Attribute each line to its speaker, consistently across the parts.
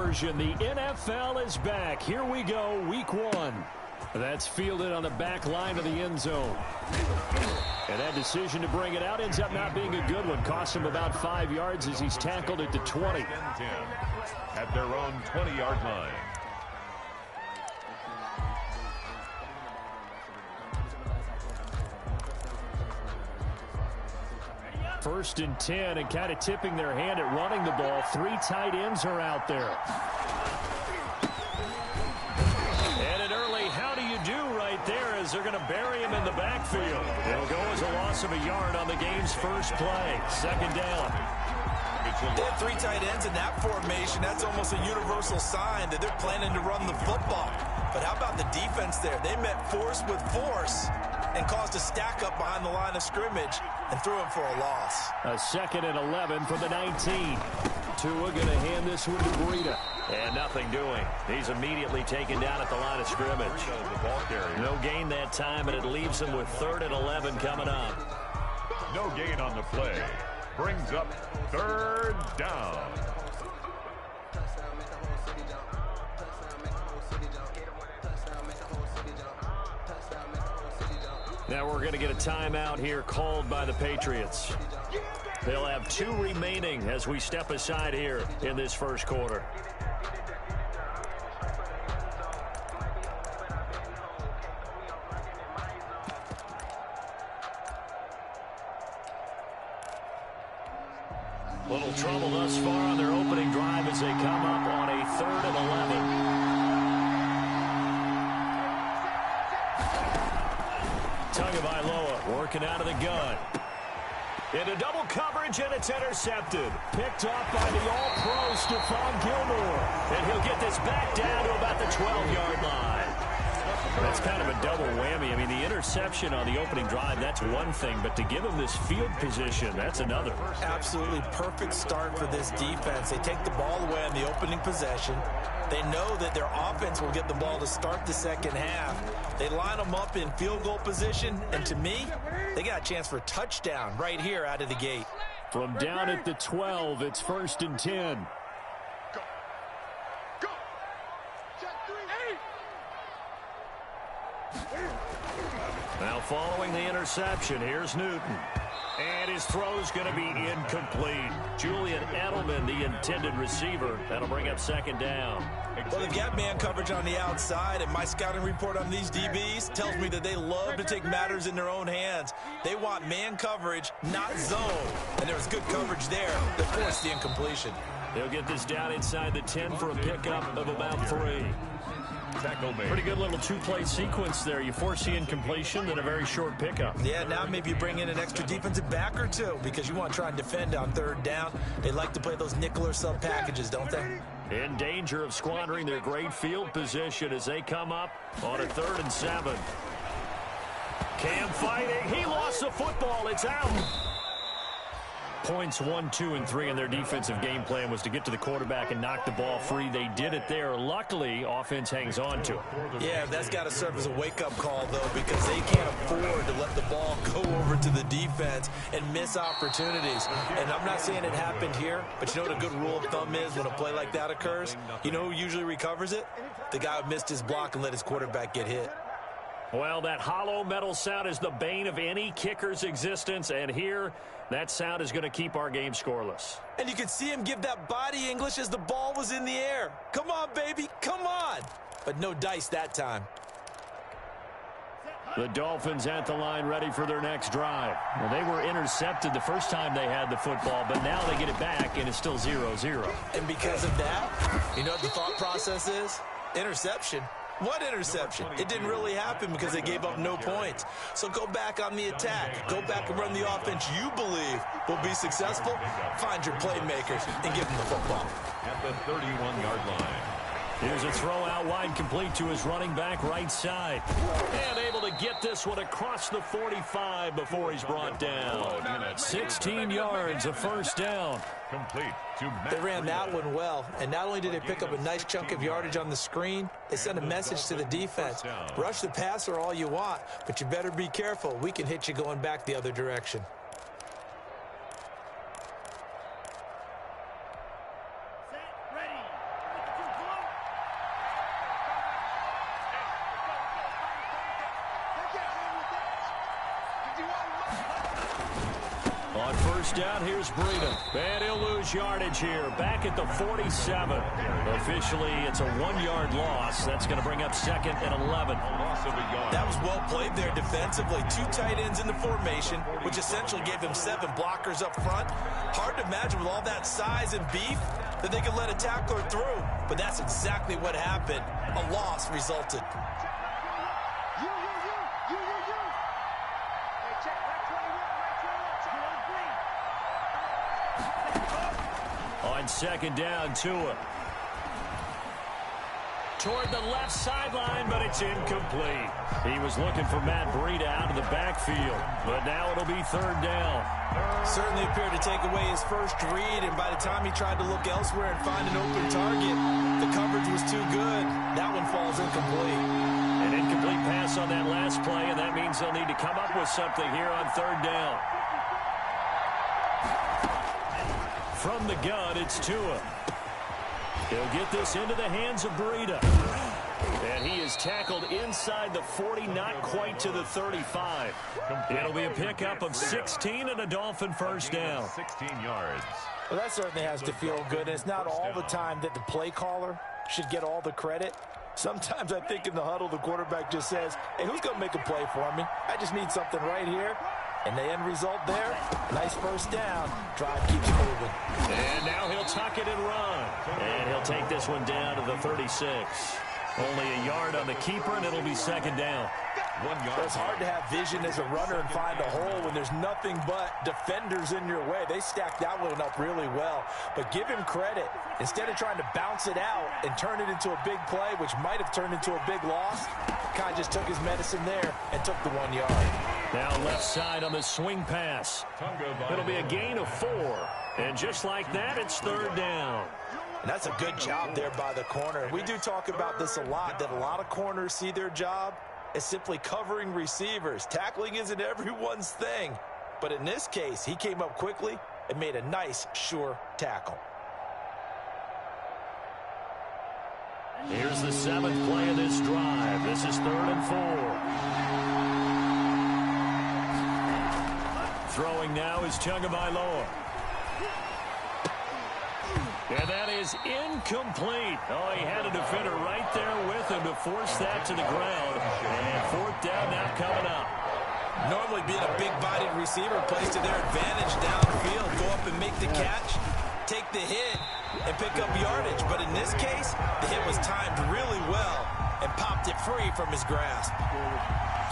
Speaker 1: version. The NFL is back. Here we go, week 1. That's fielded on the back line of the end zone. And that decision to bring it out ends up not being a good one. Cost him about 5 yards as he's tackled at the 20.
Speaker 2: At their own 20-yard line.
Speaker 1: First and 10, and kind of tipping their hand at running the ball. 3 tight ends are out there. And an early how do you do right there as they're going to bury him in the backfield. It'll go as a loss of a yard on the game's first play. Second down.
Speaker 3: They have 3 tight ends in that formation. That's almost a universal sign that they're planning to run the football. But how about the defense there? They met force with force and caused a stack up behind the line of scrimmage and threw him for a loss.
Speaker 1: A 2nd and 11 from the 19. Tua going to hand this one to Breida.
Speaker 4: And nothing doing. He's immediately taken down at the line of scrimmage. No gain that time, and it leaves him with 3rd and 11 coming up.
Speaker 2: No gain on the play. Brings up 3rd down.
Speaker 1: Now we're going to get a timeout here called by the Patriots. They'll have 2 remaining as we step aside here in this first quarter. Little trouble thus far on their opening drive as they come up on a 3rd and 11. Tagovailoa working out of the gun. Into double coverage, and it's intercepted. Picked off by the all-pro Stephon Gilmore. And he'll get this back down to about the 12-yard line. That's kind of a double whammy. I mean, the interception on the opening drive, that's one thing. But to give him this field position, that's another.
Speaker 3: Absolutely perfect start for this defense. They take the ball away on the opening possession. They know that their offense will get the ball to start the second half. They line them up in field goal position, and to me, they got a chance for a touchdown right here out of the gate.
Speaker 1: From down at the 12, it's 1st and 10. Now following the interception, here's Newton. And his throw's going to be incomplete. Julian Edelman, the intended receiver. That'll bring up 2nd down.
Speaker 3: Well, they've got man coverage on the outside, and my scouting report on these DBs tells me that they love to take matters in their own hands. They want man coverage, not zone. And there was good coverage there that forced the incompletion.
Speaker 1: They'll get this down inside the 10 for a pickup of about 3. Pretty good little 2-play sequence there. You force the incompletion, then a very short pickup.
Speaker 3: Yeah, now maybe you bring in an extra defensive back or 2 because you want to try and defend on 3rd down. They like to play those nickel or sub packages, don't they?
Speaker 1: In danger of squandering their great field position as they come up on a 3rd and 7. Cam fighting. He lost the football. It's out. Points 1, 2, and 3 in their defensive game plan was to get to the quarterback and knock the ball free. They did it there. Luckily, offense hangs on to it.
Speaker 3: Yeah, that's got to serve as a wake-up call, though, because they can't afford to let the ball go over to the defense and miss opportunities. And I'm not saying it happened here, but you know what a good rule of thumb is when a play like that occurs? You know who usually recovers it? The guy who missed his block and let his quarterback get hit.
Speaker 1: Well, that hollow metal sound is the bane of any kicker's existence, and here, that sound is going to keep our game scoreless.
Speaker 3: And you could see him give that body English as the ball was in the air. Come on, baby, come on. But no dice that time.
Speaker 1: The Dolphins at the line ready for their next drive. Well, they were intercepted the first time they had the football, but now they get it back, and it's still 0-0.
Speaker 3: And because of that, you know what the thought process is? Interception. What interception? It didn't really happen because they gave up no points. So go back on the attack. Go back and run the offense you believe will be successful. Find your playmakers and give them the football.
Speaker 2: At the 31-yard line.
Speaker 1: Here's a throw out wide complete to his running back right side. And able to get this one across the 45 before he's brought down. 16 yards, a 1st down.
Speaker 2: Complete to
Speaker 3: They ran that one well, and not only did they pick up a nice chunk of yardage on the screen, they sent a message to the defense. Rush the passer all you want, but you better be careful. We can hit you going back the other direction.
Speaker 4: first down. Here's Breida. And he'll lose yardage here. Back at the 47. Officially, it's a 1-yard loss. That's going to bring up 2nd and 11.
Speaker 3: That was well played there defensively. 2 tight ends in the formation, which essentially gave them 7 blockers up front. Hard to imagine with all that size and beef that they could let a tackler through. But that's exactly what happened. A loss resulted.
Speaker 4: On 2nd down, Tua. Toward the left sideline, but it's incomplete. He was looking for Matt Breida out of the backfield, but now it'll be 3rd down.
Speaker 3: Certainly appeared to take away his first read, and by the time he tried to look elsewhere and find an open target, the coverage was too good. That one falls incomplete.
Speaker 4: An incomplete pass on that last play, and that means they'll need to come up with something here on 3rd down. From the gun, it's Tua. He'll get this into the hands of Breida. And he is tackled inside the 40, not quite to the 35. It'll be a pickup of 16 and a Dolphin first down.
Speaker 2: 16 yards.
Speaker 3: Well, that certainly has to feel good. And it's not all the time that the play caller should get all the credit. Sometimes I think in the huddle, the quarterback just says, hey, who's going to make a play for me? I just need something right here. And the end result there, nice first down. Drive keeps moving.
Speaker 4: And now he'll tuck it and run. And he'll take this one down to the 36. Only a yard on the keeper, and it'll be 2nd down.
Speaker 2: 1 yard.
Speaker 3: It's hard to have vision as a runner and find a hole when there's nothing but defenders in your way. They stacked that one up really well. But give him credit. Instead of trying to bounce it out and turn it into a big play, which might have turned into a big loss, Kai just took his medicine there and took the 1 yard.
Speaker 4: Now left side on the swing pass. It'll be a gain of 4. And just like that, it's 3rd down.
Speaker 3: And that's a good job there by the corner. We do talk about this a lot, that a lot of corners see their job as simply covering receivers. Tackling isn't everyone's thing. But in this case, he came up quickly and made a nice, sure tackle.
Speaker 4: Here's the 7th play of this drive. This is 3rd and 4. Throwing now is Tagovailoa. And that is incomplete. Oh, he had a defender right there with him to force that to the ground. And 4th down now coming up.
Speaker 3: Normally being a big-bodied receiver plays to their advantage downfield. Go up and make the catch, take the hit, and pick up yardage. But in this case, the hit was timed really well and popped it free from his grasp.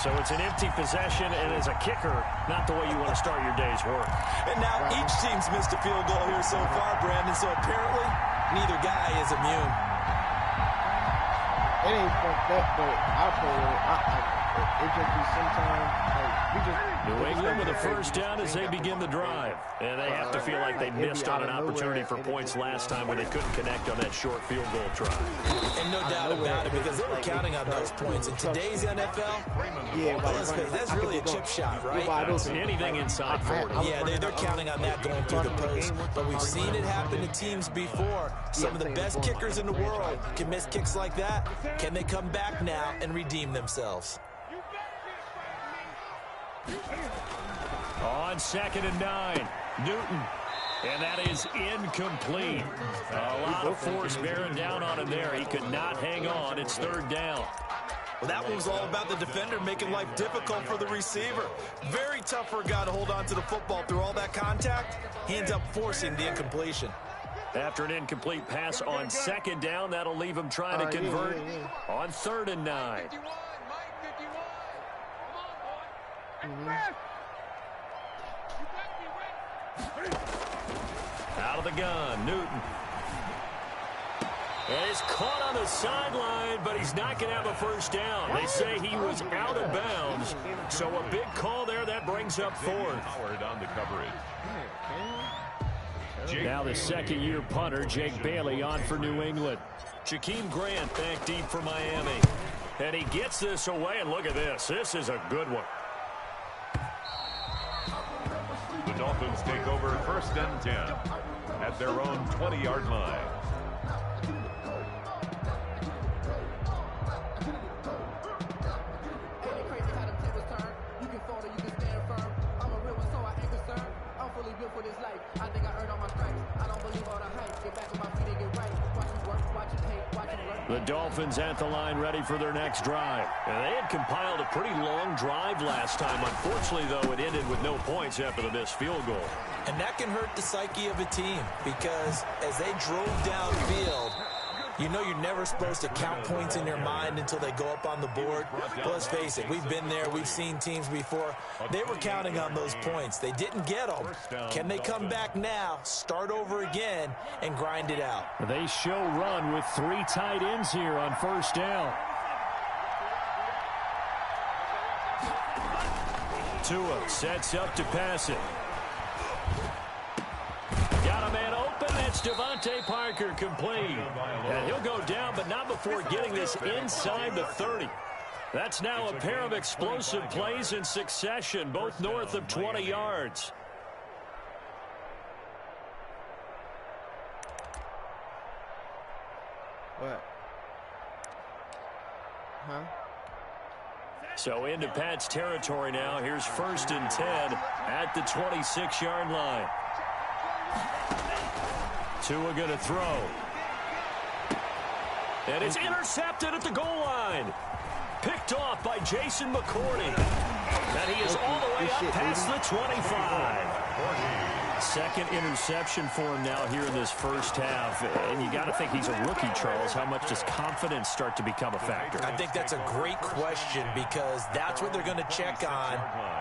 Speaker 4: So it's an empty possession, and as a kicker, not the way you want to start your day's work.
Speaker 3: And now each team's missed a field goal here so far, Brandon, so apparently neither guy is immune.
Speaker 5: It ain't fucked up, but I'll play it just be sometimes, we just...
Speaker 4: New England with a first down as they begin the drive. And they have to feel like they missed on an opportunity for points last time when they couldn't connect on that short field goal try.
Speaker 3: And no doubt about it, because they were counting on those points. In today's NFL, that's really a chip shot, right?
Speaker 4: Anything inside 40.
Speaker 3: Yeah, they're counting on that going through the post. But we've seen it happen to teams before. Some of the best kickers in the world can miss kicks like that. Can they come back now and redeem themselves?
Speaker 4: On 2nd and 9, Newton. And that is incomplete. A lot of force bearing down on him there. He could not hang on. It's 3rd down.
Speaker 3: Well, that one was all about the defender making life difficult for the receiver. Very tough for a guy to hold on to the football through all that contact. He ends up forcing the incompletion.
Speaker 4: After an incomplete pass on 2nd down, that'll leave him trying to convert on 3rd and 9. Out of the gun, Newton. And he's caught on the sideline, but he's not going to have a first down. They say he was out of bounds. So a big call there. That brings up 4th.
Speaker 2: Howard on the coverage.
Speaker 4: Now the 2nd-year punter, Jake Bailey, on for New England. Jakeem Grant back deep for Miami. And he gets this away, and look at this. This is a good one.
Speaker 2: The Dolphins take over 1st and 10 at their own 20-yard line.
Speaker 6: You can fall or you can stand firm. I'm a real one, so I ain't concerned. I'm fully built for this
Speaker 4: The Dolphins at the line ready for their next drive. And they had compiled a pretty long drive last time. Unfortunately, though, it ended with no points after the missed field goal.
Speaker 3: And that can hurt the psyche of a team because as they drove downfield, you know you're never supposed to count points in your mind until they go up on the board. But let's face it, we've been there. We've seen teams before. They were counting on those points. They didn't get them. Can they come back now, start over again, and grind it out?
Speaker 4: They show run with 3 tight ends here on first down. Tua sets up to pass it. Got a man open. That's Devontae Parker complete. And he'll go down, but not before getting this inside the 30. That's now a pair of explosive plays in succession, both north of 20 yards.
Speaker 5: What? Huh?
Speaker 4: So into Pat's territory now. Here's 1st and 10 at the 26-yard line. Tua going to throw. And it's intercepted at the goal line. Picked off by Jason McCourty. And he is all the way up past the 25. Second interception for him now here in this first half. And you got to think he's a rookie, Charles. How much does confidence start to become a factor?
Speaker 3: I think that's a great question because that's what they're going to check on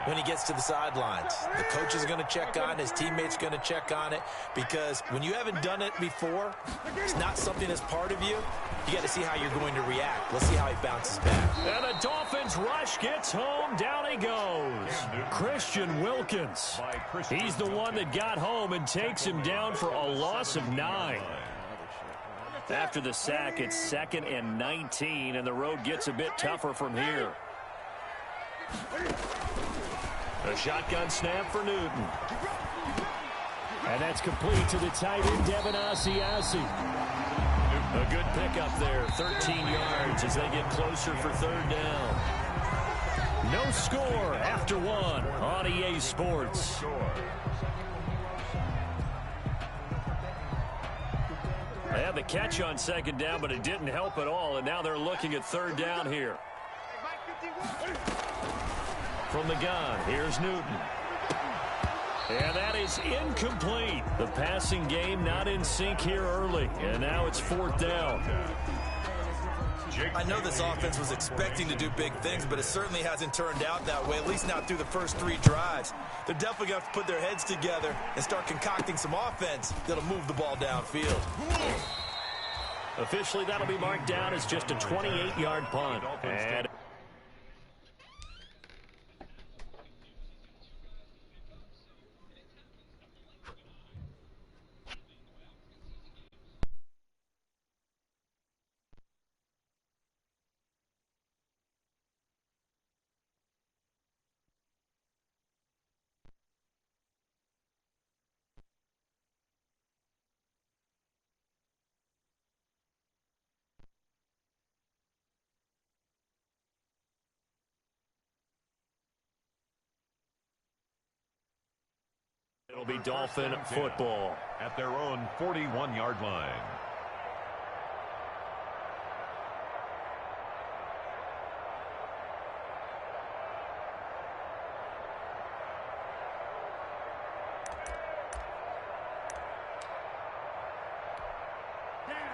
Speaker 3: when he gets to the sidelines. The coach is going to check on, his teammates going to check on it because when you haven't done it before, it's not something that's part of you. You got to see how you're going to react. Let's see how he bounces back.
Speaker 4: And the Dolphins rush gets home. Down he goes. Christian Wilkins. He's the one that got home and takes him down for a loss of 9. After the sack, it's 2nd and 19, and the road gets a bit tougher from here. A shotgun snap for Newton. And that's complete to the tight end, Devin Asiasi. A good pickup there, 13 yards as they get closer for 3rd down. No score after 1 on EA Sports. They had the catch on 2nd down, but it didn't help at all, and now they're looking at 3rd down here. From the gun, here's Newton. And that is incomplete. The passing game not in sync here early, and now it's 4th down.
Speaker 3: I know this offense was expecting to do big things, but it certainly hasn't turned out that way, at least not through the first 3 drives. They're definitely going to have to put their heads together and start concocting some offense that'll move the ball downfield.
Speaker 4: Officially, that'll be marked down as just a 28-yard punt. And it'll be Dolphin football
Speaker 2: at their own 41-yard line.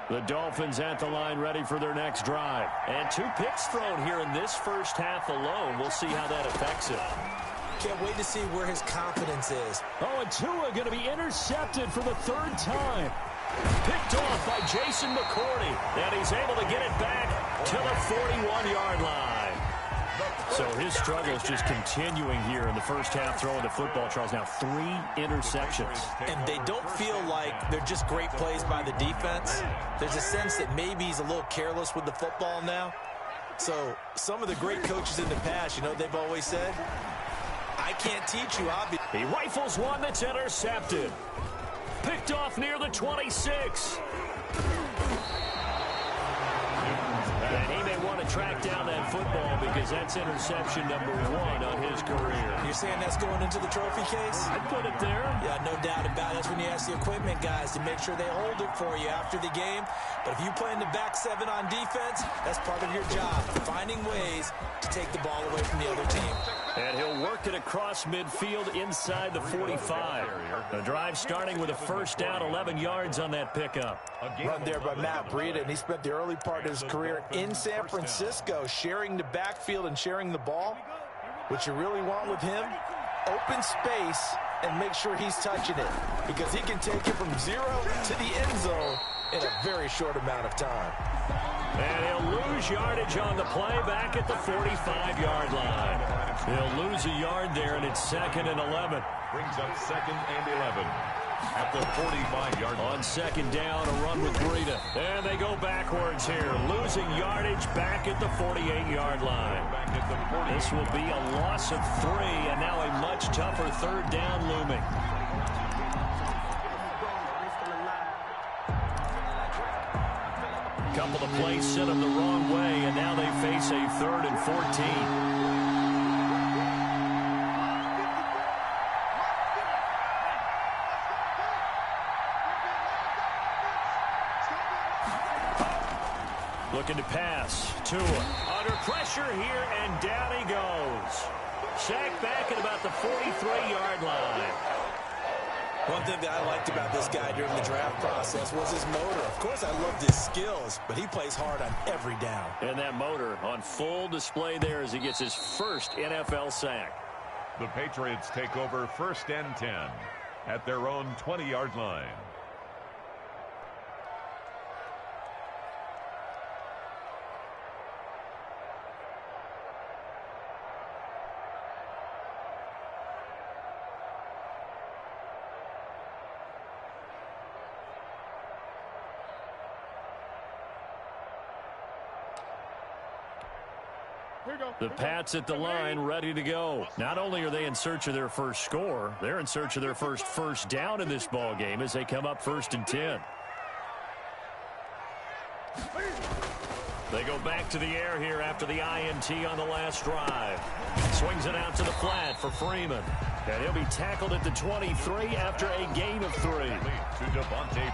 Speaker 4: The Dolphins at the line ready for their next drive. And 2 picks thrown here in this first half alone. We'll see how that affects him.
Speaker 3: Can't wait to see where his confidence is.
Speaker 4: Oh, and Tua going to be intercepted for the 3rd time. Picked off by Jason McCourty. And he's able to get it back to the 41-yard line. So his struggle is just continuing here in the first half throwing the football, Charles. Now 3 interceptions.
Speaker 3: And they don't feel like they're just great plays by the defense. There's a sense that maybe he's a little careless with the football now. So some of the great coaches in the past, you know, they've always said, I can't teach you, obviously.
Speaker 4: He rifles one that's intercepted. Picked off near the 26. And he may want to track down that football because that's interception number 1 on his career.
Speaker 3: You're saying that's going into the trophy case?
Speaker 4: I'd put it there.
Speaker 3: Yeah, no doubt about it. That's when you ask the equipment guys to make sure they hold it for you after the game. But if you play in the back 7 on defense, that's part of your job, finding ways to take the ball away from the other team.
Speaker 4: And he'll work it across midfield inside the 45. The drive starting with a first down, 11 yards on that pickup.
Speaker 3: Run there by Matt Breida, and he spent the early part of his career in San Francisco sharing the backfield and sharing the ball. What you really want with him, open space and make sure he's touching it because he can take it from 0 to the end zone in a very short amount of time.
Speaker 4: And he'll lose yardage on the play back at the 45-yard line. He'll lose a yard there, and it's 2nd and 11.
Speaker 2: Brings up 2nd and 11 at the 45-yard line.
Speaker 4: On 2nd down, a run with Breida. And they go backwards here, losing yardage back at the 48-yard line. This will be a loss of 3, and now a much tougher 3rd down looming. Couple of plays sent them the wrong way, and now they face a 3rd and 14. Looking to pass. Tua under pressure here, and down he goes. Sacked back at about the 43-yard line.
Speaker 3: One thing that I liked about this guy during the draft process was his motor. Of course, I loved his skills, but he plays hard on every down.
Speaker 4: And that motor on full display there as he gets his first NFL sack.
Speaker 2: The Patriots take over 1st and 10 at their own 20-yard line.
Speaker 4: The Pats at the line, ready to go. Not only are they in search of their first score, they're in search of their first down in this ball game as they come up 1st and 10. They go back to the air here after the INT on the last drive. Swings it out to the flat for Freeman. And he'll be tackled at the 23 after a gain of 3.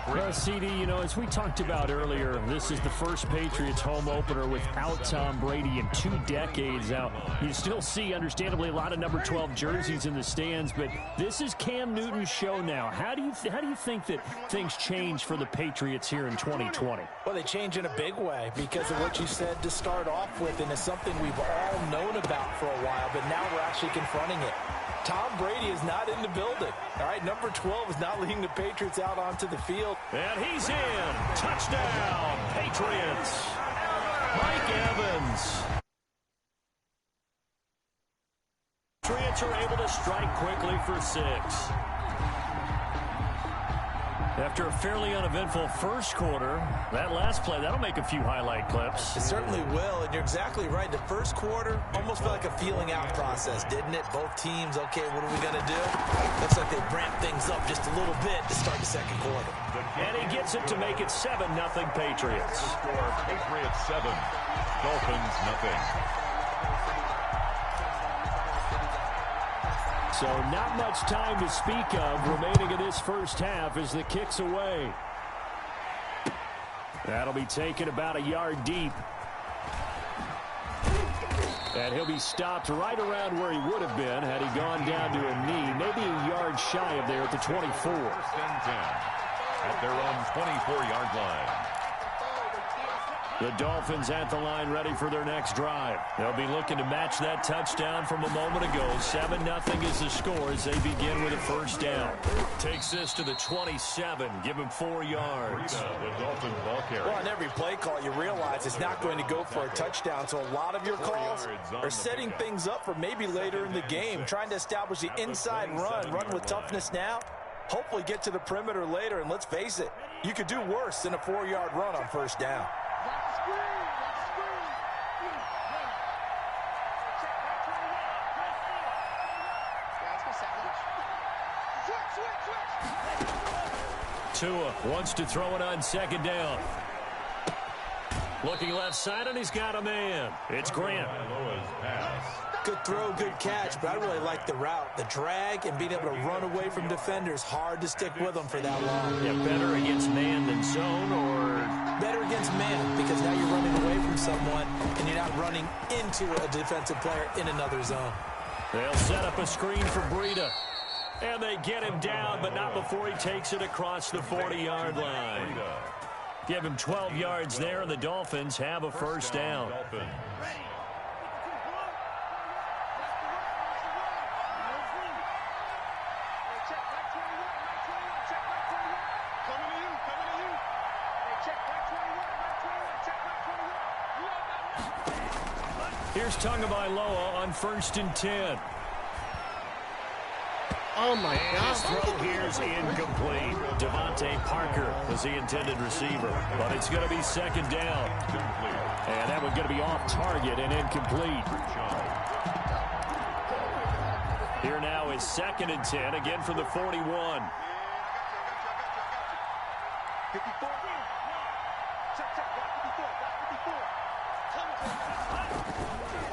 Speaker 6: Well, CD, you know, as we talked about earlier, this is the first Patriots home opener without Tom Brady in 2 decades. Now, you still see, understandably, a lot of number 12 jerseys in the stands, but this is Cam Newton's show now. How do you think that things change for the Patriots here in 2020?
Speaker 3: Well, they change in a big way because of what you said to start off with, and it's something we've all known about for a while, but now we're actually confronting it. Tom Brady is not in the building. All right, number 12 is not leading the Patriots out onto the field.
Speaker 4: And he's in. Touchdown, Patriots. Mike Evans. Patriots are able to strike quickly for 6. After a fairly uneventful first quarter, that last play, that'll make a few highlight clips.
Speaker 3: It certainly will, and you're exactly right. The first quarter almost felt like a feeling out process, didn't it? Both teams, okay, what are we going to do? Looks like they ramped things up just a little bit to start the second quarter.
Speaker 4: And he gets it to make it 7-0 Patriots.
Speaker 2: Score, Patriots 7, Dolphins nothing.
Speaker 6: So not much time to speak of remaining in this first half as the kick's away.
Speaker 4: That'll be taken about a yard deep. And he'll be stopped right around where he would have been had he gone down to a knee, maybe a yard shy of there at the 24.
Speaker 2: 1st and 10 at their own 24-yard line.
Speaker 4: The Dolphins at the line ready for their next drive. They'll be looking to match that touchdown from a moment ago. 7-0 is the score as they begin with a first down. Takes this to the 27. Give him 4 yards.
Speaker 2: The Dolphins ball carrier.
Speaker 3: Well, on every play call, you realize it's not going to go for a touchdown. So a lot of your calls are setting things up for maybe later in the game, trying to establish the inside run with toughness now. Hopefully get to the perimeter later, and let's face it, you could do worse than a 4-yard run on first down. Tua wants to throw it on second down.
Speaker 4: Looking left side, and he's got a man. It's Grant.
Speaker 3: Good throw, good catch, but I really like the route. The drag and being able to run away from defenders, hard to stick with them for that long.
Speaker 4: Yeah, better against man than zone, or?
Speaker 3: Better against man, because now you're running away from someone, and you're not running into a defensive player in another zone.
Speaker 4: They'll set up a screen for Breida. And they get him down, but not before he takes it across the 40-yard line. Give him 12 yards there, and the Dolphins have a first down. Here's Tagovailoa on 1st and 10.
Speaker 5: Oh, my God.
Speaker 4: His throw here's incomplete. Devontae Parker was the intended receiver, but it's going to be 2nd down. And that one's going to be off target and incomplete. Here now is 2nd and 10, again from the 41.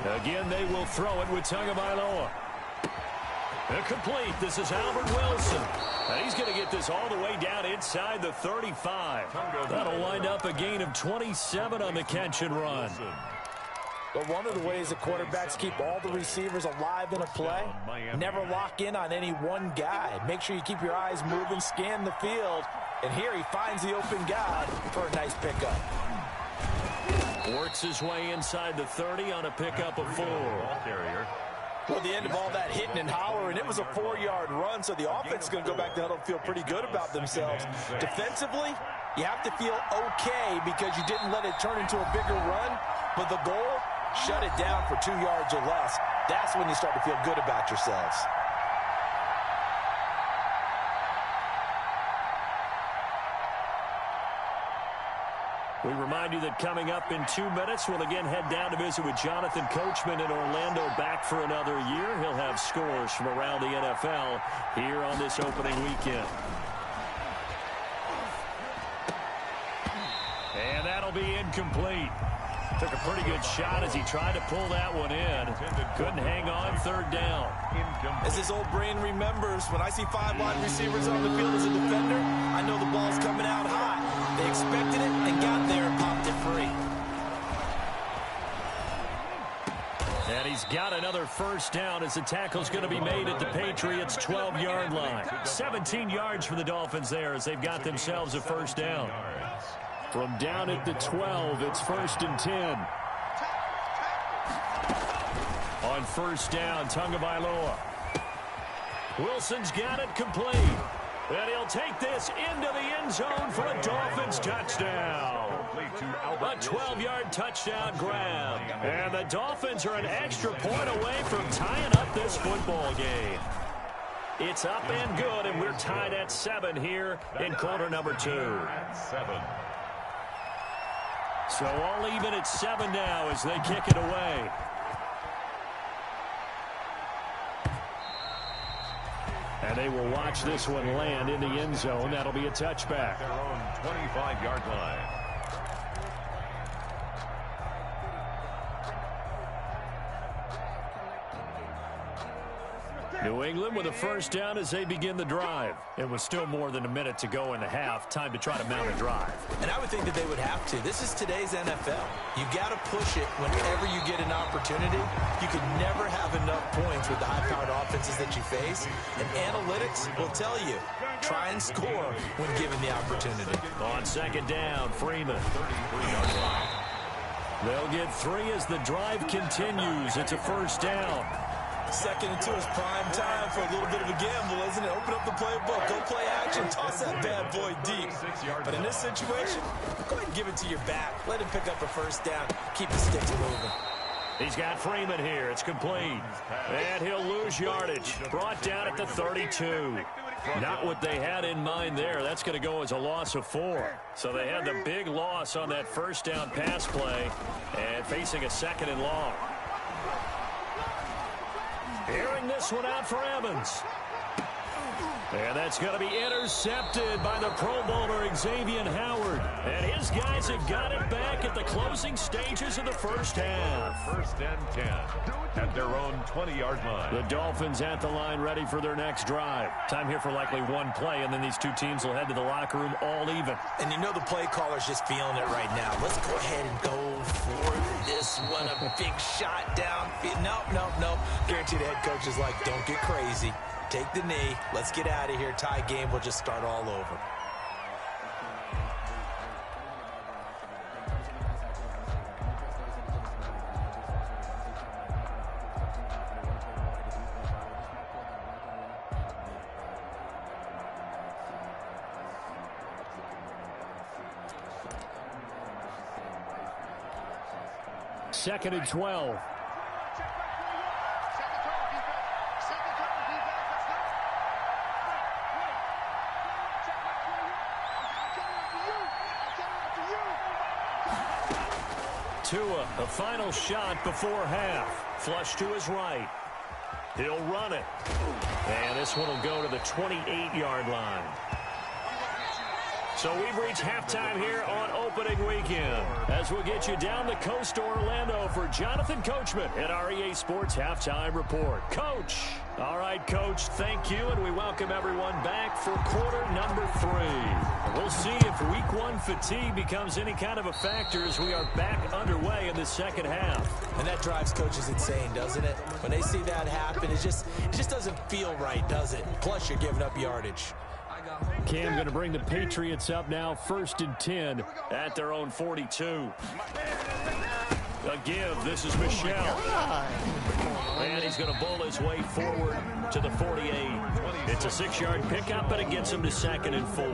Speaker 4: Again, they will throw it with Tagovailoa. Complete. This is Albert Wilson. And he's going to get this all the way down inside the 35. That'll wind up a gain of 27 on the catch and run.
Speaker 3: But one of the ways that quarterbacks keep all the receivers alive in a play, never lock in on any one guy. Make sure you keep your eyes moving, scan the field. And here he finds the open guy for a nice pickup.
Speaker 4: Works his way inside the 30 on a pickup of 4.
Speaker 3: Well, the end of all that hitting and hollering, it was a 4-yard run, so the offense is going to go back to huddle and feel pretty good about themselves. Defensively, you have to feel okay because you didn't let it turn into a bigger run, but the goal, shut it down for 2 yards or less. That's when you start to feel good about yourselves.
Speaker 4: We remind you that coming up in 2 minutes, we'll again head down to visit with Jonathan Coachman in Orlando, back for another year. He'll have scores from around the NFL here on this opening weekend. And that'll be incomplete. Took a pretty good shot as he tried to pull that one in. Couldn't hang on, 3rd down.
Speaker 3: As his old brain remembers, when I see 5 wide receivers on the field as a defender, I know the ball's coming out hot. They expected it and got there and popped it free.
Speaker 4: And he's got another first down as the tackle's going to be made at the Patriots' 12-yard line. 17 yards for the Dolphins there as they've got themselves a first down. From down at the 12, it's 1st and 10. On 1st down, Tagovailoa. Wilson's got it complete. And he'll take this into the end zone for a Dolphins touchdown. A 12-yard touchdown grab. And the Dolphins are an extra point away from tying up this football game. It's up and good, and we're tied at 7 here in quarter number 2. So all even at 7 now as they kick it away. And they will watch this one land in the end zone. That'll be a touchback.
Speaker 2: Their own 25-yard line.
Speaker 4: New England with a first down as they begin the drive. It was still more than a minute to go in the half. Time to try to mount a drive.
Speaker 3: And I would think that they would have to. This is today's NFL. You got to push it whenever you get an opportunity. You can never have enough points with the high-powered offenses that you face. And analytics will tell you, try and score when given the opportunity.
Speaker 4: On 2nd down, Freeman. 33-yard line. They'll get 3 as the drive continues. It's a first down.
Speaker 3: 2nd and 2 is prime time for a little bit of a gamble, isn't it? Open up the playbook, go play action, toss that bad boy deep. But in this situation, go ahead and give it to your back. Let him pick up a first down. Keep the sticks moving.
Speaker 4: He's got Freeman here. It's complete. And he'll lose yardage. Brought down at the 32. Not what they had in mind there. That's going to go as a loss of 4. So they had the big loss on that first down pass play and facing a 2nd and long. Airing this one out for Evans. And that's going to be intercepted by the Pro Bowler Xavier Howard. And his guys have got it back at the closing stages of the first half.
Speaker 2: First and 10 at their own 20-yard line.
Speaker 4: The Dolphins at the line ready for their next drive. Time here for likely one play, and then these two teams will head to the locker room all even.
Speaker 3: And you know the play caller's just feeling it right now. Let's go ahead and go for this one. A big shot downfield. Nope. Guarantee the head coach is like, don't get crazy. Take the knee. Let's get out of here. Tie game. We'll just start all over.
Speaker 6: Second and 12. Tua, the final shot before half. Flush to his right. He'll run it. And this one will go to the 28-yard line. So we've reached halftime here on opening weekend. As we'll get you down the coast to Orlando for Jonathan Coachman at our EA Sports Halftime Report. Coach. All right, Coach, thank you, and we welcome everyone back for quarter number 3. We'll see if week 1 fatigue becomes any kind of a factor as we are back underway in the second half.
Speaker 3: And that drives coaches insane, doesn't it? When they see that happen, it just doesn't feel right, does it? Plus, you're giving up yardage.
Speaker 6: Cam going to bring the Patriots up now, 1st and 10 at their own 42. A give. This is Michelle. And he's going to bowl his way forward to the 48. It's a 6-yard pickup, and it gets him to 2nd and 4.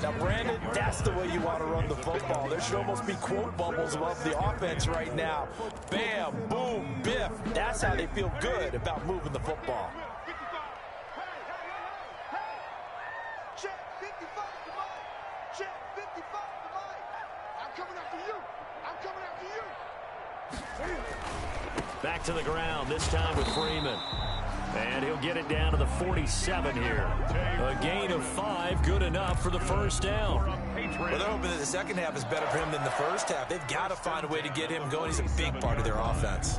Speaker 3: Now, Brandon, that's the way you want to run the football. There should almost be quote bubbles above the offense right now. Bam, boom, biff. That's how they feel good about moving the football.
Speaker 6: Back to the ground, this time with Freeman. And he'll get it down to the 47 here. A gain of 5, good enough for the first down.
Speaker 3: Well, they're hoping that the second half is better for him than the first half. They've got to find a way to get him going. He's a big part of their offense.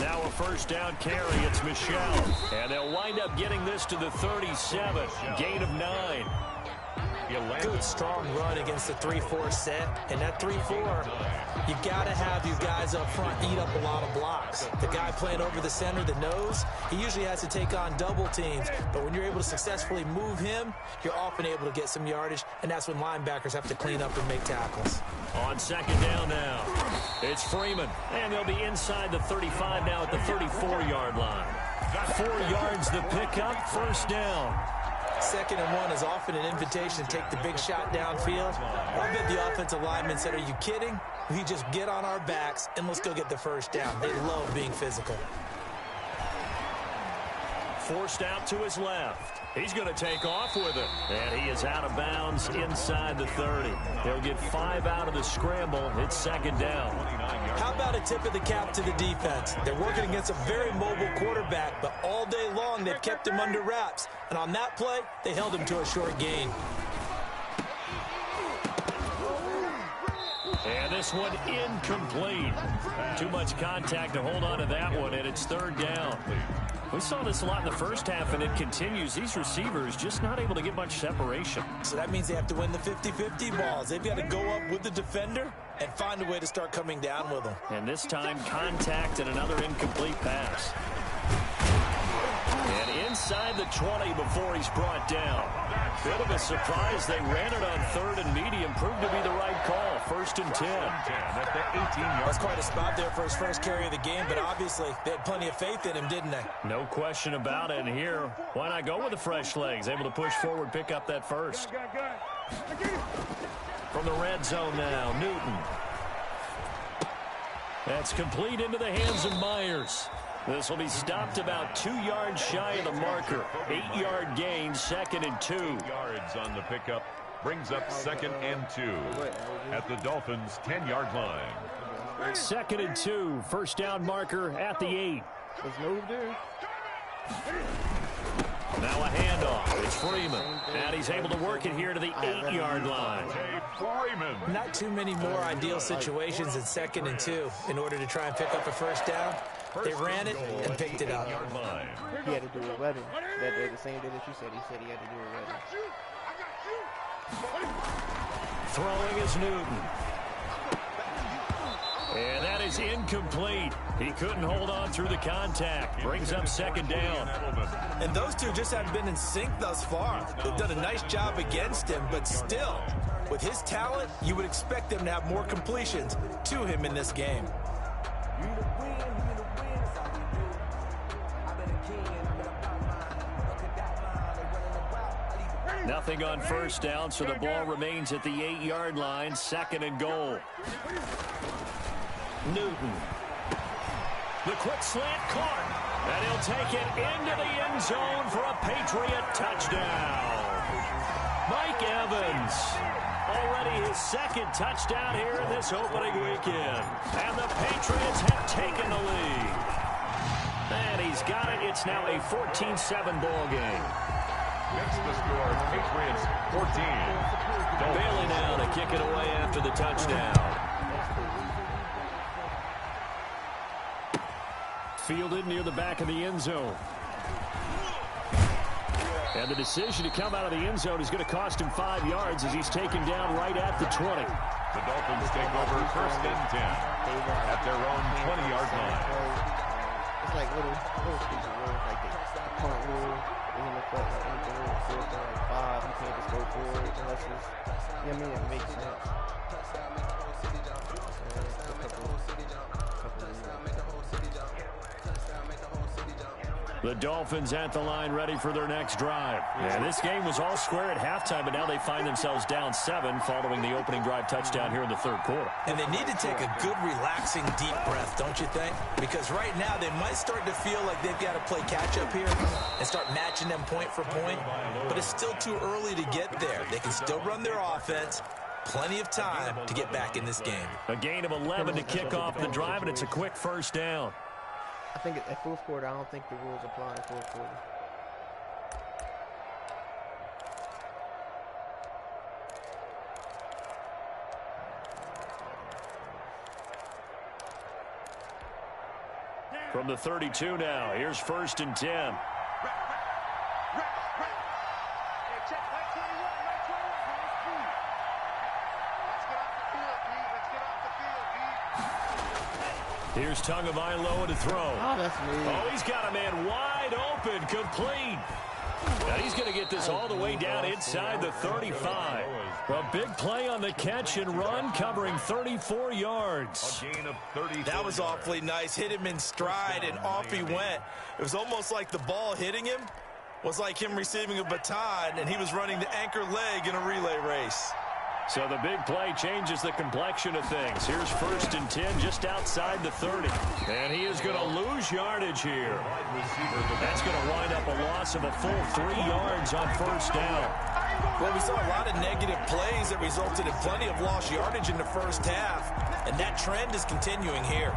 Speaker 6: Now a first down carry, it's Michelle. And they'll wind up getting this to the 37. Gain of 9.
Speaker 3: Good, strong run against the 3-4 set. And that 3-4, you got to have you guys up front eat up a lot of blocks. The guy playing over the center, the nose, he usually has to take on double teams. But when you're able to successfully move him, you're often able to get some yardage. And that's when linebackers have to clean up and make tackles.
Speaker 6: On second down now, it's Freeman. And they'll be inside the 35 now at the 34-yard line. 4 yards the pickup, first down.
Speaker 3: 2nd and 1 is often an invitation to take the big shot downfield. I bet the offensive lineman said, are you kidding? We just get on our backs and let's go get the first down. They love being physical.
Speaker 6: Forced out to his left. He's going to take off with it. And he is out of bounds inside the 30. He'll get 5 out of the scramble. It's second down.
Speaker 3: How about a tip of the cap to the defense? They're working against a very mobile quarterback, but all day long they've kept him under wraps. And on that play, they held him to a short gain.
Speaker 6: And this one incomplete. Too much contact to hold on to that one, and it's third down. We saw this a lot in the first half, and it continues. These receivers just not able to get much separation.
Speaker 3: So that means they have to win the 50-50 balls. They've got to go up with the defender and find a way to start coming down with them.
Speaker 6: And this time, contact and another incomplete pass. And inside the 20 before he's brought down. Bit of a surprise. They ran it on 3rd and medium. Proved to be the right call. 1st and 10.
Speaker 3: That's quite a spot there for his first carry of the game, but obviously they had plenty of faith in him, didn't they?
Speaker 6: No question about it. And here, why not go with the fresh legs? Able to push forward, pick up that first. From the red zone now, Newton. That's complete into the hands of Myers. This will be stopped about 2 yards shy of the marker. 8-yard gain, 2nd and 2.
Speaker 2: Yards on the pickup brings up 2nd and 2 at the Dolphins' 10-yard line.
Speaker 6: Second and 2. First down marker at the 8.
Speaker 5: Let's move there.
Speaker 4: Now a handoff. It's Freeman. And he's able to work it here to the 8-yard line.
Speaker 3: Not too many more ideal situations in 2nd and 2 in order to try and pick up a first down. They ran it and picked it up.
Speaker 5: He had to do a wedding. That day, the same day that you said, he said he had to do a wedding.
Speaker 4: Throwing is Newton. And that is incomplete. He couldn't hold on through the contact. Brings up second down.
Speaker 3: And those two just haven't been in sync thus far. They've done a nice job against him, but still, with his talent, you would expect them to have more completions to him in this game.
Speaker 4: Nothing on first down, so the ball remains at the 8-yard line. 2nd and goal. Newton. The quick slant caught. And he'll take it into the end zone for a Patriot touchdown. Mike Evans. Already his 2nd touchdown here in this opening weekend. And the Patriots have taken the lead. And he's got it. It's now a 14-7 ball game.
Speaker 2: Makes the score Patriots 14.
Speaker 4: Bailey now to kick it away after the touchdown. Fielded near the back of the end zone. And the decision to come out of the end zone is going to cost him 5 yards as he's taken down right at the 20.
Speaker 2: The Dolphins take over 1st and 10 at their own 20-yard line.
Speaker 5: It's like little pieces of rules, like the punt rule. In the front, like anything rule, 4th down, like 5, you can't just go forward unless it's, you know what I mean, it makes sense.
Speaker 6: The Dolphins at the line ready for their next drive. Yeah, this game was all square at halftime, but now they find themselves down 7 following the opening drive touchdown here in the 3rd quarter.
Speaker 3: And they need to take a good, relaxing, deep breath, don't you think? Because right now they might start to feel like they've got to play catch-up here and start matching them point for point. But it's still too early to get there. They can still run their offense. Plenty of time to get back in this game.
Speaker 6: A gain of 11 to kick off the drive, and it's a quick first down.
Speaker 5: I think at 4th quarter, I don't think the rules apply in 4th quarter.
Speaker 6: From the 32 now, here's 1st and 10. Here's Tagovailoa to throw.
Speaker 5: Oh, that's me.
Speaker 6: Oh, he's got a man wide open, complete. And he's going to get this all the way down inside the 35. A big play on the catch and run, covering 34 yards.
Speaker 2: A gain of 30.
Speaker 3: That was awfully nice. Hit him in stride, and off he went. It was almost like the ball hitting him was like him receiving a baton, and he was running the anchor leg in a relay race.
Speaker 6: So the big play changes the complexion of things. Here's 1st and 10 just outside the 30. And he is going to lose yardage here. That's going to wind up a loss of a full 3 yards on 1st down.
Speaker 3: Well, we saw a lot of negative plays that resulted in plenty of lost yardage in the first half, and that trend is continuing here.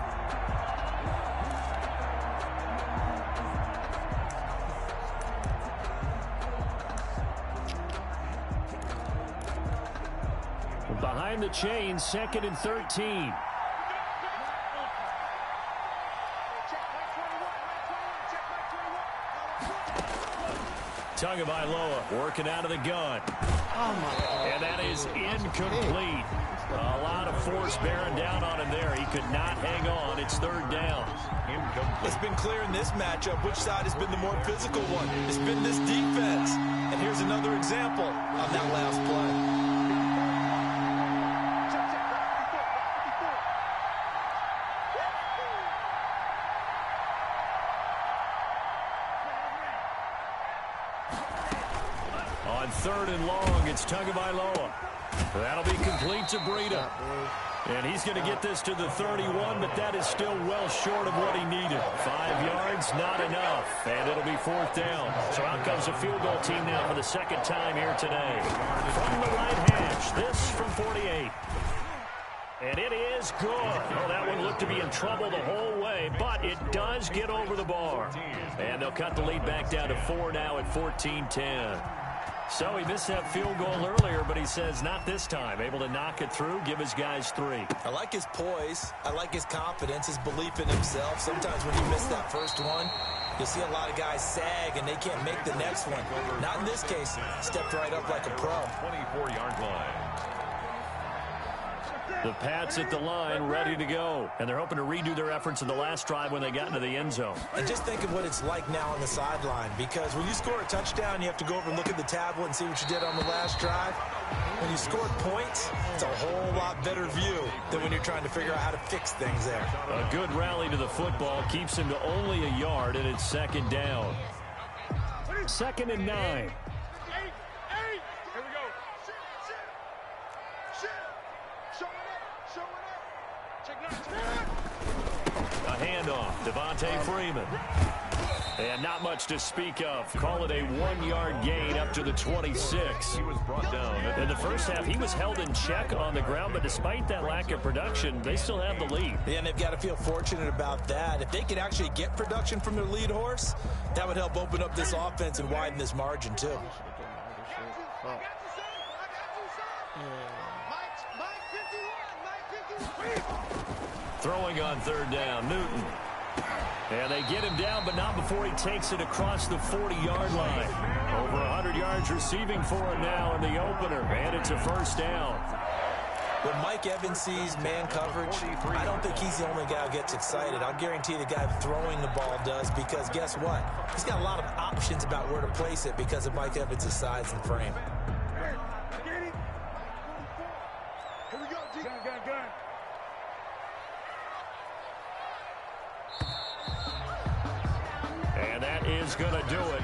Speaker 6: Behind the chains, 2nd and 13. Tagovailoa working out of the gun.
Speaker 5: Oh, my God.
Speaker 6: And that is incomplete. A lot of force bearing down on him there. He could not hang on. It's 3rd down.
Speaker 3: It's been clear in this matchup which side has been the more physical one. It's been this defense. And here's another example on that last play.
Speaker 6: On 3rd and long, it's Tagovailoa. That'll be complete to Breida. And he's going to get this to the 31, but that is still well short of what he needed. 5 yards, not enough. And it'll be 4th down. So out comes a field goal team now for the 2nd time here today. From the right hash, this from 48.
Speaker 4: And it is good. Oh, that one looked to be in trouble the whole way, but it does get over the bar. And they'll cut the lead back down to 4 now at 14-10. So he missed that field goal earlier, but he says not this time. Able to knock it through, give his guys 3.
Speaker 3: I like his poise. I like his confidence, his belief in himself. Sometimes when you miss that first one, you'll see a lot of guys sag and they can't make the next one. Not in this case. Stepped right up like a pro.
Speaker 2: 24-yard line.
Speaker 4: The Pats at the line, ready to go. And they're hoping to redo their efforts in the last drive when they got into the end zone.
Speaker 3: And just think of what it's like now on the sideline, because when you score a touchdown, you have to go over and look at the tablet and see what you did on the last drive. When you score points, it's a whole lot better view than when you're trying to figure out how to fix things there.
Speaker 4: A good rally to the football keeps him to only a yard, and it's 2nd down. 2nd and 9. A handoff, Devontae Freeman. And not much to speak of. Call it a 1-yard gain up to the 26.
Speaker 2: He was brought down.
Speaker 4: In the first half, he was held in check on the ground, but despite that lack of production, they still have the lead.
Speaker 3: Yeah, and they've got to feel fortunate about that. If they could actually get production from their lead horse, that would help open up this offense and widen this margin, too.
Speaker 4: Throwing on 3rd down, Newton. And they get him down, but not before he takes it across the 40-yard line. Over 100 yards receiving for him now in the opener, and it's a 1st down.
Speaker 3: When Mike Evans sees man coverage, I don't think he's the only guy who gets excited. I'll guarantee the guy throwing the ball does, because guess what? He's got a lot of options about where to place it because of Mike Evans' size and frame.
Speaker 7: Here we go, G. Gun.
Speaker 4: And that is going to do it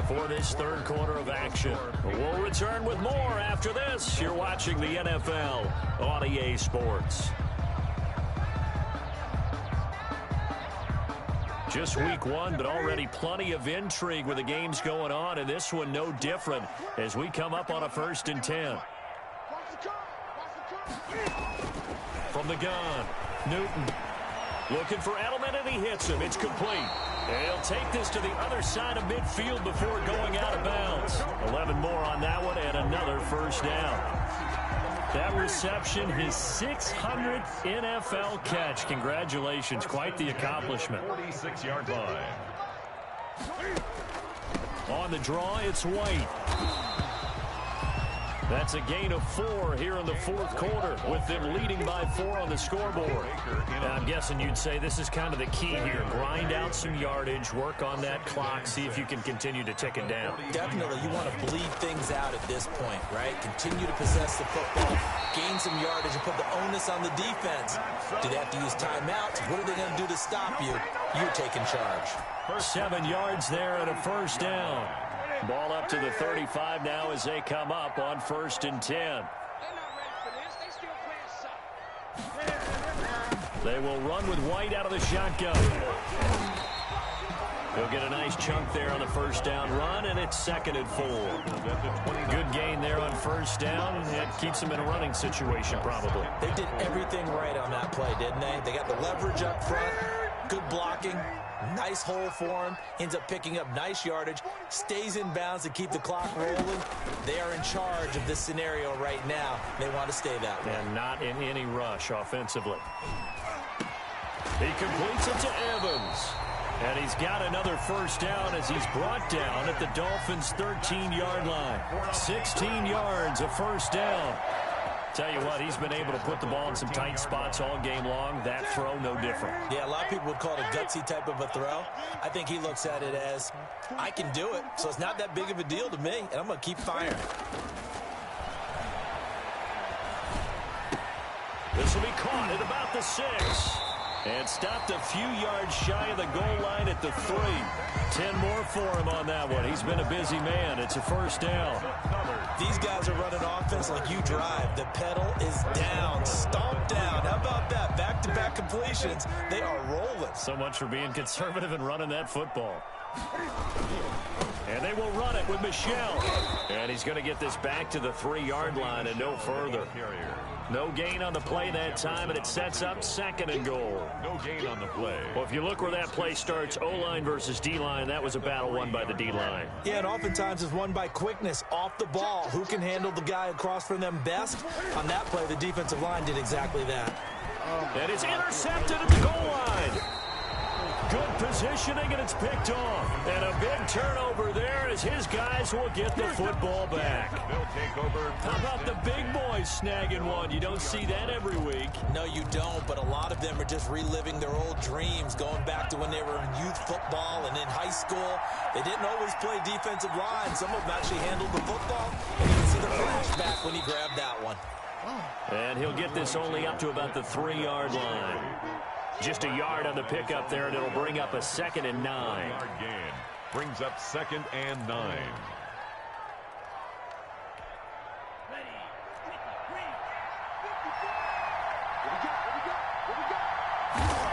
Speaker 4: for this 3rd quarter of action. We'll return with more after this. You're watching the NFL on EA Sports. Just week 1, but already plenty of intrigue with the games going on, and this one no different as we come up on a 1st and 10. From the gun, Newton looking for Edelman, and he hits him. It's complete. And he'll take this to the other side of midfield before going out of bounds. 11 more on that one, and another 1st down. That reception, his 600th NFL catch. Congratulations. Quite the accomplishment.
Speaker 2: 46-yard line.
Speaker 4: On the draw, it's White. That's a gain of 4 here in the 4th quarter, with them leading by 4 on the scoreboard. Now, I'm guessing you'd say this is kind of the key here. Grind out some yardage, work on that clock, see if you can continue to tick it down.
Speaker 3: Definitely, you want to bleed things out at this point, right? Continue to possess the football, gain some yardage, and put the onus on the defense. Do they have to use timeouts? What are they going to do to stop you? You're taking charge.
Speaker 4: 7 yards there and a 1st down. Ball up to the 35 now as they come up on 1st and 10. They will run with White out of the shotgun. He'll get a nice chunk there on the 1st down run, and it's 2nd and 4. Good gain there on 1st down. It keeps them in a running situation, probably.
Speaker 3: They did everything right on that play, didn't they? They got the leverage up front, good blocking, nice hole for him, ends up picking up nice yardage, stays in bounds to keep the clock rolling. They are in charge of this scenario right now. They want to stay that way.
Speaker 4: And not in any rush offensively. He completes it to Evans. And he's got another 1st down as he's brought down at the Dolphins' 13-yard line. 16 yards, a 1st down. Tell you what, he's been able to put the ball in some tight spots all game long. That throw, no different.
Speaker 3: Yeah, a lot of people would call it a gutsy type of a throw. I think he looks at it as, I can do it, so it's not that big of a deal to me, and I'm going to keep firing.
Speaker 4: This will be caught at about the 6. And stopped a few yards shy of the goal line at the 3. 10 more for him on that one. He's been a busy man. It's a 1st down.
Speaker 3: These guys are running offense like you drive. The pedal is down, stomped down. How about that? Back-to-back completions. They are rolling.
Speaker 4: So much for being conservative and running that football. And they will run it with Michel. And he's going to get this back to the 3-yard line and no further. No gain on the play that time, and it sets up 2nd and goal.
Speaker 2: No gain on the play.
Speaker 4: Well, if you look where that play starts, O-line versus D-line, that was a battle won by the D-line.
Speaker 3: Yeah, and oftentimes it's won by quickness off the ball. Who can handle the guy across from them best? On that play, the defensive line did exactly that.
Speaker 4: And it's intercepted at the goal line. Good positioning, and it's picked off. And a big turnover there as his guys will get the football back.
Speaker 2: They'll take over.
Speaker 4: How about the big boys snagging one? You don't see that every week.
Speaker 3: No, you don't, but a lot of them are just reliving their old dreams, going back to when they were in youth football and in high school. They didn't always play defensive line. Some of them actually handled the football, and you can see the flashback when he grabbed that one.
Speaker 4: And he'll get this only up to about the 3-yard line. Just a yard on the pickup there, and it'll bring up a 2nd and 9.
Speaker 2: 1-yard gain brings up 2nd and 9.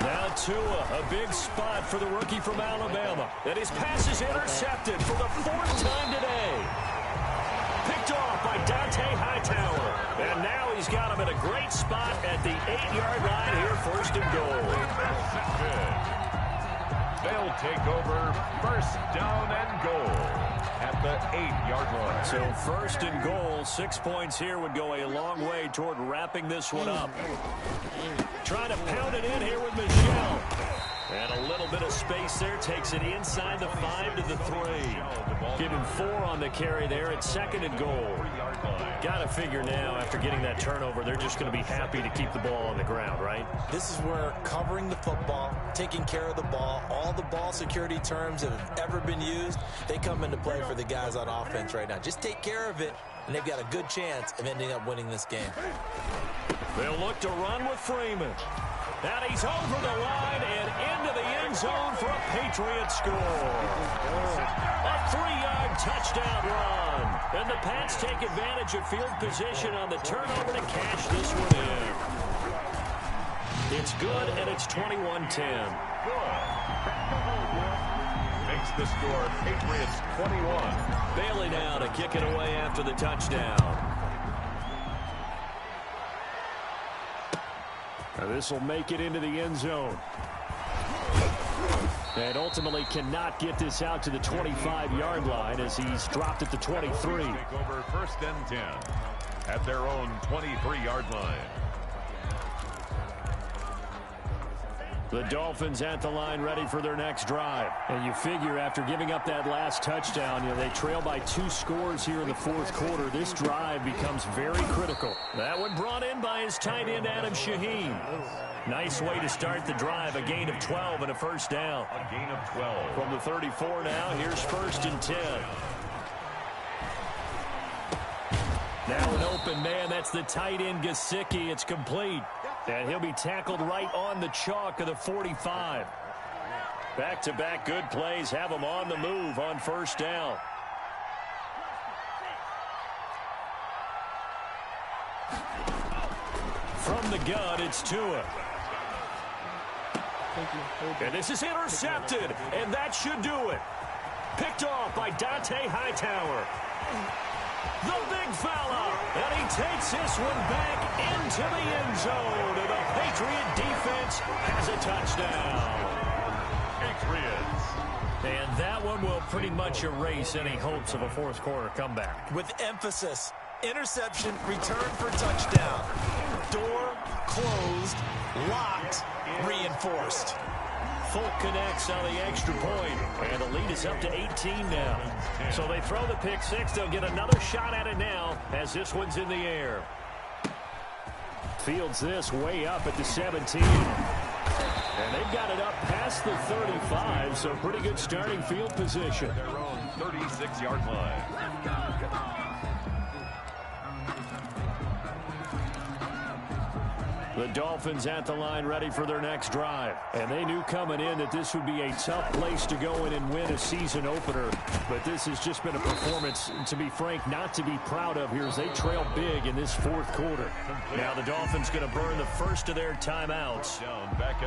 Speaker 4: Now Tua, a big spot for the rookie from Alabama. And his pass is intercepted for the 4th time today. Picked off by Dante Hightower. And now he's got him in a great spot at the 8-yard line here, 1st and goal.
Speaker 2: They'll take over 1st down and goal at the 8-yard line.
Speaker 4: So 1st and goal, 6 points here would go a long way toward wrapping this one up. Trying to pound it in here with Michel. And a little bit of space there, takes it inside the 5 to the 3. Give him 4 on the carry there at 2nd and goal. Got to figure now, after getting that turnover, they're just going to be happy to keep the ball on the ground, right?
Speaker 3: This is where covering the football, taking care of the ball, all the ball security terms that have ever been used, they come into play for the guys on offense right now. Just take care of it, and they've got a good chance of ending up winning this game.
Speaker 4: They'll look to run with Freeman. And he's over the line and into the end zone for a Patriot score. A 3-yard touchdown run. And the Pats take advantage of field position on the turnover to cash this one in. It's good, and it's 21-10.
Speaker 2: Makes the score Patriots 21.
Speaker 4: Bailey now to kick it away after the touchdown. Now this will make it into the end zone. And ultimately cannot get this out to the 25-yard line as he's dropped at the 23.
Speaker 2: Take over 1st and 10 at their own 23-yard line.
Speaker 6: The Dolphins at the line, ready for their next drive. And you figure after giving up that last touchdown, they trail by 2 scores here in the 4th quarter. This drive becomes very critical. That one brought in by his tight end, Adam Shaheen. Nice way to start the drive, a gain of 12 and a 1st down.
Speaker 2: A gain of 12.
Speaker 6: From the 34 now, here's 1st and 10. Now an open man, that's the tight end, Gesicki. It's complete. And he'll be tackled right on the chalk of the 45. Back-to-back good plays have him on the move on 1st down. From the gun, it's Tua. And this is intercepted, and that should do it. Picked off by Dante Hightower. The big fella, and he takes this one back into the end zone, and the Patriot defense has a touchdown.
Speaker 2: Patriots.
Speaker 6: And that one will pretty much erase any hopes of a 4th quarter comeback.
Speaker 3: With emphasis, interception, return for touchdown. Door closed, locked, reinforced.
Speaker 6: Folk connects on the extra point, and the lead is up to 18 now. So they throw the pick 6. They'll get another shot at it now as this one's in the air. Fields this way up at the 17. And they've got it up past the 35, so pretty good starting field position.
Speaker 2: Their own 36-yard line.
Speaker 6: The Dolphins at the line ready for their next drive. And they knew coming in that this would be a tough place to go in and win a season opener. But this has just been a performance, to be frank, not to be proud of here as they trail big in this fourth quarter. Now the Dolphins going to burn the first of their timeouts.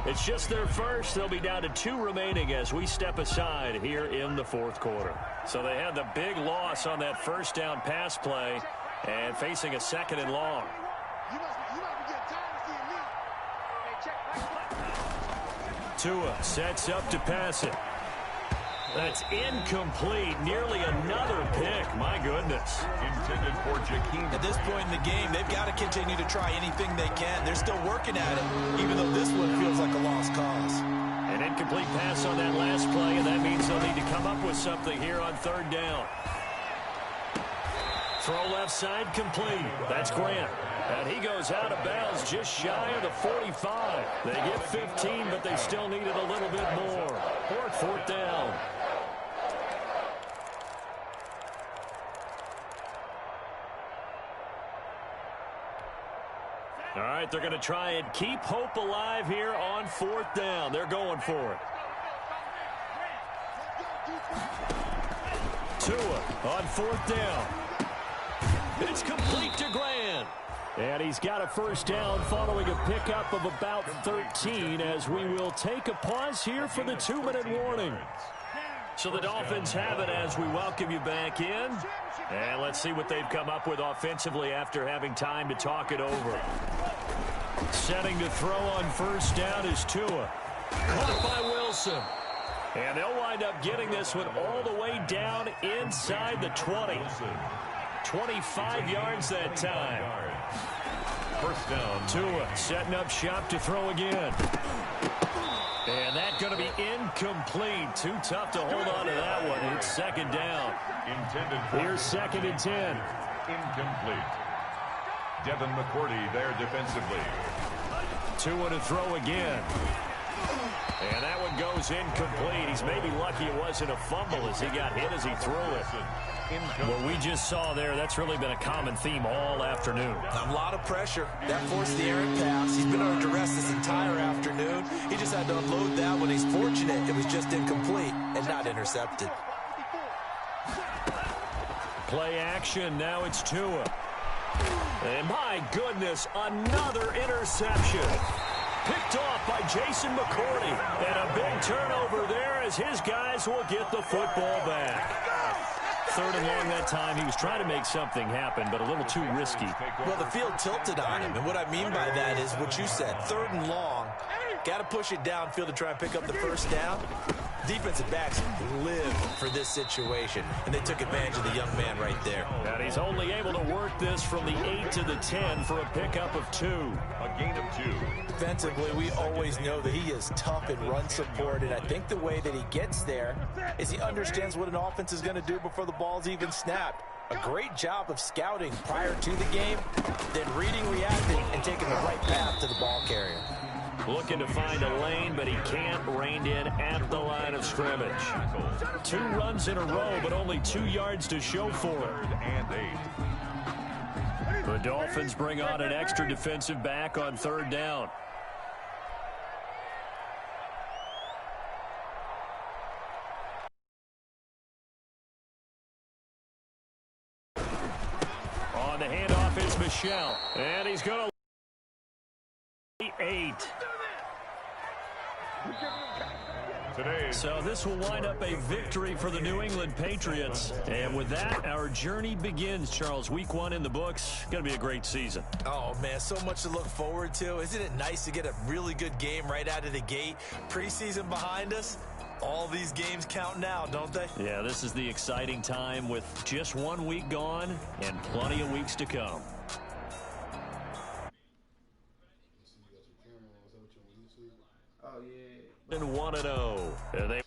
Speaker 6: It's just their first. They'll be down to 2 remaining as we step aside here in the fourth quarter. So they had the big loss on that first down pass play and facing a 2nd and long. Tua sets up to pass it. That's incomplete. Nearly another pick. My goodness.
Speaker 2: Intended for Jakeem.
Speaker 3: At this point in the game, they've got to continue to try anything they can. They're still working at it, even though this one feels like a lost cause.
Speaker 6: An incomplete pass on that last play, and that means they'll need to come up with something here on 3rd down. Throw left side complete. That's Grant. And he goes out of bounds just shy of the 45. They get 15, but they still needed a little bit more. 4th down. All right, they're going to try and keep hope alive here on 4th down. They're going for it. Tua on 4th down. It's complete to Grant. And he's got a 1st down following a pickup of about 13 as we will take a pause here for the 2-minute warning. So the Dolphins have it as we welcome you back in. And let's see what they've come up with offensively after having time to talk it over. Setting to throw on 1st down is Tua. Caught by Wilson. And they'll wind up getting this one all the way down inside the 20. 25 yards that time.
Speaker 2: 1st down.
Speaker 6: Tua setting up shop to throw again. And that's going to be incomplete. Too tough to hold on to that one. It's 2nd down. Here's 2nd and 10.
Speaker 2: Incomplete. Devin McCourty there defensively.
Speaker 6: Tua to throw again. And that one goes incomplete. He's maybe lucky it wasn't a fumble as he got hit as he threw it. What we just saw there, that's really been a common theme all afternoon.
Speaker 3: A lot of pressure. That forced the errant pass. He's been under duress this entire afternoon. He just had to unload that one. He's fortunate it was just incomplete and not intercepted.
Speaker 6: Play action. Now it's Tua. And my goodness, another interception. Picked off by Jason McCourty. And a big turnover there as his guys will get the football back. 3rd and long that time. He was trying to make something happen, but a little too risky.
Speaker 3: Well, the field tilted on him, and what I mean by that is what you said. 3rd and long. Got to push it downfield to try and pick up the 1st down. Defensive backs live for this situation, and they took advantage of the young man right there.
Speaker 6: And he's only able to work this from the 8 to the 10 for a pickup of 2.
Speaker 2: A gain of 2.
Speaker 3: Defensively, we always know that he is tough in run support, and I think the way that he gets there is he understands what an offense is going to do before the ball's even snapped. A great job of scouting prior to the game, then reading, reacting, and taking the right path to the ball carrier.
Speaker 6: Looking to find a lane, but he can't rein in at the line of scrimmage. 2 runs in a row, but only 2 yards to show for it.
Speaker 2: 3rd and 8.
Speaker 6: The Dolphins bring on an extra defensive back on 3rd down. On the handoff is Michelle, and he's going to 8. So this will wind up a victory for the New England Patriots. And with that, our journey begins, Charles. Week 1 in the books. Going to be a great season.
Speaker 3: Oh, man, so much to look forward to. Isn't it nice to get a really good game right out of the gate? Preseason behind us. All these games count now, don't they?
Speaker 6: Yeah, this is the exciting time with just 1 week gone and plenty of weeks to come.
Speaker 5: Oh, yeah.
Speaker 6: And 1-0.